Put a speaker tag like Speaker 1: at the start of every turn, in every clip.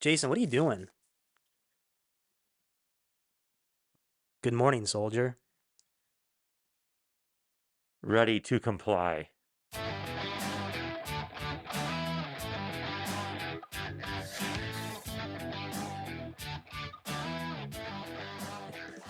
Speaker 1: Jason, what are you doing? Good morning, soldier.
Speaker 2: Ready to comply.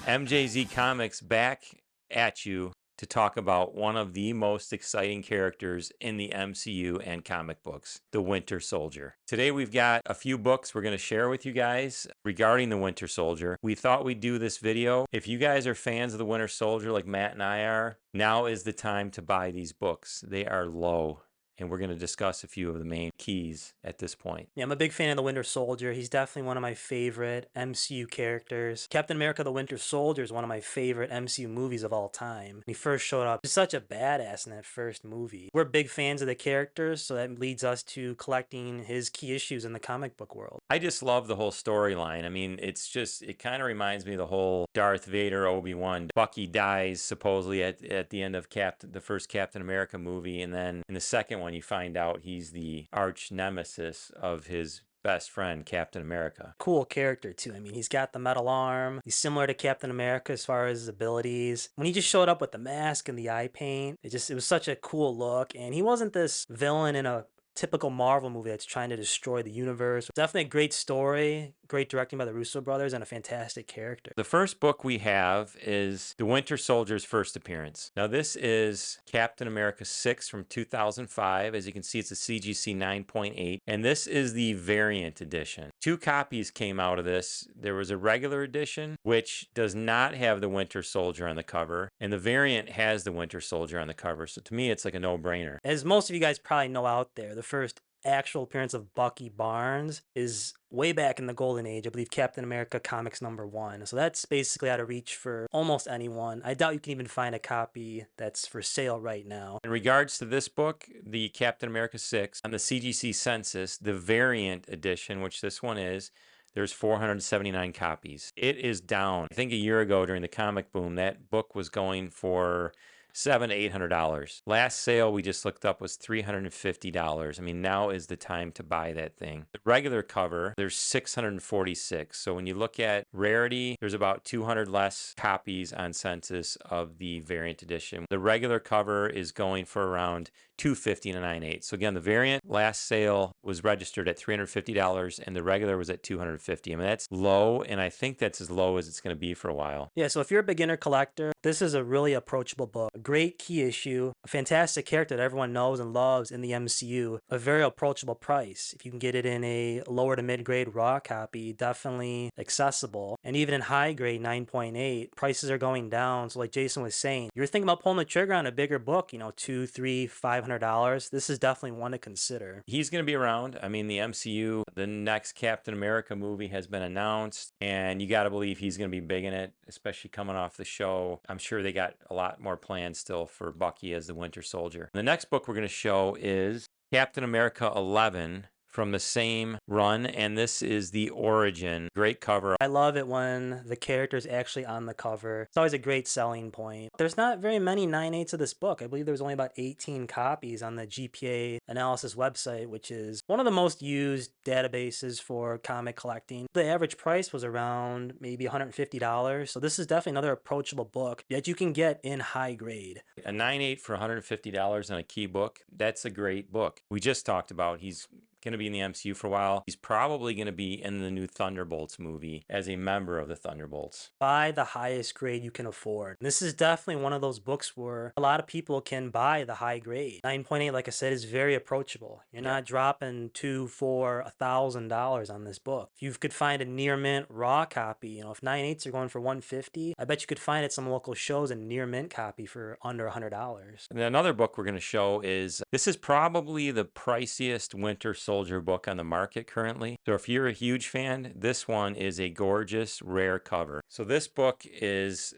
Speaker 2: MJZ Comics back at you to talk about one of the most exciting characters in the MCU and comic books, the Winter Soldier. Today we've got a few books we're going to share with you guys regarding the Winter Soldier. We thought we'd do this video. If you guys are fans of the Winter Soldier like Matt and I are, now is the time to buy these books. They are low. And we're going to discuss a few of the main keys at this point.
Speaker 1: Yeah, I'm a big fan of the Winter Soldier. He's definitely one of my favorite MCU characters. Captain America the Winter Soldier is one of my favorite MCU movies of all time. When he first showed up, he's such a badass in that first movie. We're big fans of the characters, so that leads us to collecting his key issues in the comic book world.
Speaker 2: I just love the whole storyline. I mean, it kind of reminds me of the whole Darth Vader, Obi-Wan. Bucky dies supposedly at the end of the first Captain America movie, and then in the second one you find out he's the arch nemesis of his best friend, Captain America.
Speaker 1: Cool character, too. I mean, he's got the metal arm. He's similar to Captain America as far as his abilities. When he just showed up with the mask and the eye paint, it was such a cool look. And he wasn't this villain in a typical Marvel movie that's trying to destroy the universe. Definitely a great story, great directing by the Russo brothers, and a fantastic character.
Speaker 2: The first book we have is The Winter Soldier's first appearance. Now this is Captain America 6 from 2005. As you can see, it's a CGC 9.8, and this is the variant edition. Two copies came out of this. There was a regular edition, which does not have the Winter Soldier on the cover, and the variant has the Winter Soldier on the cover. So to me, it's like a no-brainer.
Speaker 1: As most of you guys probably know out there, the first actual appearance of Bucky Barnes is way back in the golden age. I believe Captain America Comics #1. So that's basically out of reach for almost anyone. I doubt you can even find a copy that's for sale right now.
Speaker 2: In regards to this book, the Captain America 6, on the CGC census, the variant edition, which this one is, there's 479 copies. It is down. I think a year ago during the comic boom, that book was going for $700 to $800. Last sale we just looked up was $350. I mean, now is the time to buy that thing. The regular cover, there's 646. So when you look at rarity, there's about 200 less copies on census of the variant edition. The regular cover is going for around $250 to $9.8. So again, the variant last sale was registered at $350 and the regular was at $250. I mean, that's low, and I think that's as low as it's going to be for a while.
Speaker 1: Yeah, so if you're a beginner collector, this is a really approachable book. A great key issue, a fantastic character that everyone knows and loves in the MCU, a very approachable price. If you can get it in a lower to mid-grade raw copy, definitely accessible. And even in high grade 9.8, prices are going down. So like Jason was saying, you're thinking about pulling the trigger on a bigger book, $200, $300, $500. This is definitely one to consider.
Speaker 2: He's going to be around. I mean, the MCU, the next Captain America movie has been announced, and you got to believe he's going to be big in it, especially coming off the show. I'm sure they got a lot more plans still for Bucky as the Winter Soldier. The next book we're going to show is Captain America 11 from the same run, and this is the origin. Great cover.
Speaker 1: I love it when the character's actually on the cover. It's always a great selling point. There's not very many 9/8 of this book. I believe there was only about 18 copies on the GPA analysis website, which is one of the most used databases for comic collecting. The average price was around maybe $150, so this is definitely another approachable book that you can get in high grade.
Speaker 2: A 9/8 for $150 on a key book, that's a great book. We just talked about he's going to be in the MCU for a while. He's probably going to be in the new Thunderbolts movie as a member of the Thunderbolts.
Speaker 1: Buy the highest grade you can afford. This is definitely one of those books where a lot of people can buy the high grade. 9.8, like I said, is very approachable. You're not dropping $2,000, $4,000, $1,000 on this book. If you could find a near mint raw copy, if 9/8s are going for $150, I bet you could find at some local shows a near mint copy for under $100.
Speaker 2: And another book we're going to show is, this is probably the priciest Winter Soldier book on the market currently. So if you're a huge fan, this one is a gorgeous, rare cover. So this book is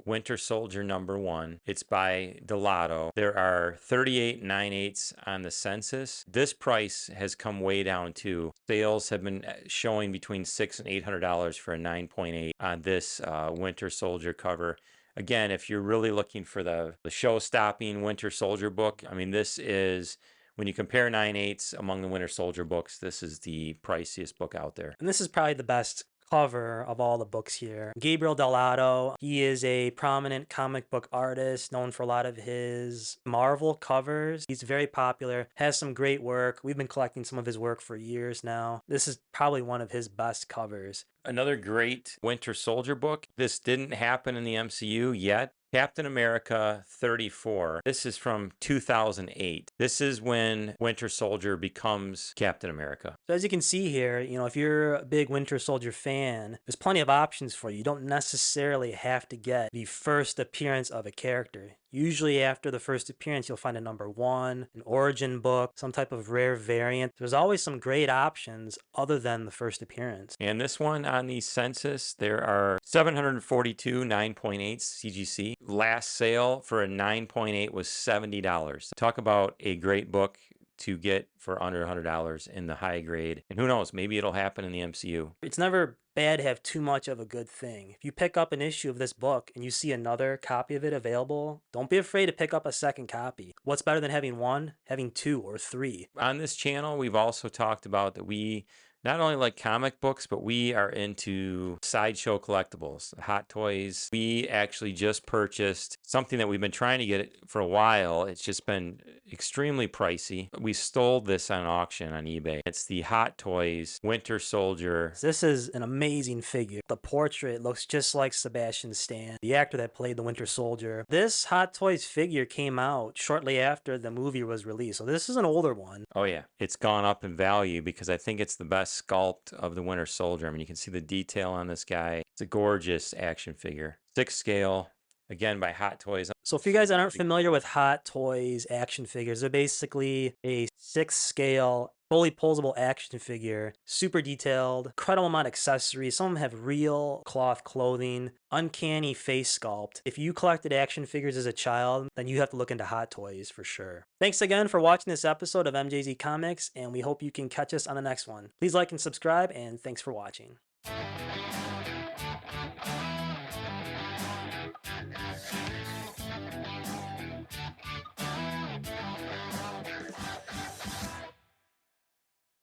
Speaker 2: Winter Soldier #1. It's by Dell'Otto. There are 38 9/8s on the census. This price has come way down too. Sales have been showing between $600 and $800 for a 9.8 on this Winter Soldier cover. Again, if you're really looking for the show-stopping Winter Soldier book, I mean, this is when you compare 9/8 among the Winter Soldier books, this is the priciest book out there.
Speaker 1: And this is probably the best cover of all the books here. Gabriel Dell'Otto, he is a prominent comic book artist known for a lot of his Marvel covers. He's very popular, has some great work. We've been collecting some of his work for years now. This is probably one of his best covers.
Speaker 2: Another great Winter Soldier book. This didn't happen in the MCU yet. Captain America 34. This is from 2008. This is when Winter Soldier becomes Captain America.
Speaker 1: So as you can see here, if you're a big Winter Soldier fan, there's plenty of options for you. You don't necessarily have to get the first appearance of a character. Usually after the first appearance, you'll find a #1, an origin book, some type of rare variant. There's always some great options other than the first appearance.
Speaker 2: And this one on the census, there are 742 9.8 CGC. Last sale for a 9.8 was $70. Talk about a great book to get for under $100 in the high grade. And who knows, maybe it'll happen in the MCU.
Speaker 1: It's never bad to have too much of a good thing. If you pick up an issue of this book and you see another copy of it available, don't be afraid to pick up a second copy. What's better than having one? Having 2 or 3.
Speaker 2: On this channel, we've also talked about that we not only like comic books, but we are into sideshow collectibles, hot toys. We actually just purchased something that we've been trying to get for a while. It's just been extremely pricey. We stole this on auction on eBay. It's the Hot Toys Winter Soldier.
Speaker 1: This is an amazing figure. The portrait looks just like Sebastian Stan, the actor that played the Winter Soldier. This Hot Toys figure came out shortly after the movie was released, so this is an older one.
Speaker 2: Oh yeah, it's gone up in value because I think it's the best sculpt of the Winter Soldier. I mean, you can see the detail on this guy. It's a gorgeous action figure. 6 scale, again by Hot Toys.
Speaker 1: So if you guys aren't familiar with Hot Toys action figures, they're basically a 6 scale, fully posable action figure, super detailed, incredible amount of accessories. Some of them have real cloth clothing, uncanny face sculpt. If you collected action figures as a child, then you have to look into Hot Toys for sure. Thanks again for watching this episode of MJZ Comics, and we hope you can catch us on the next one. Please like and subscribe, and thanks for watching.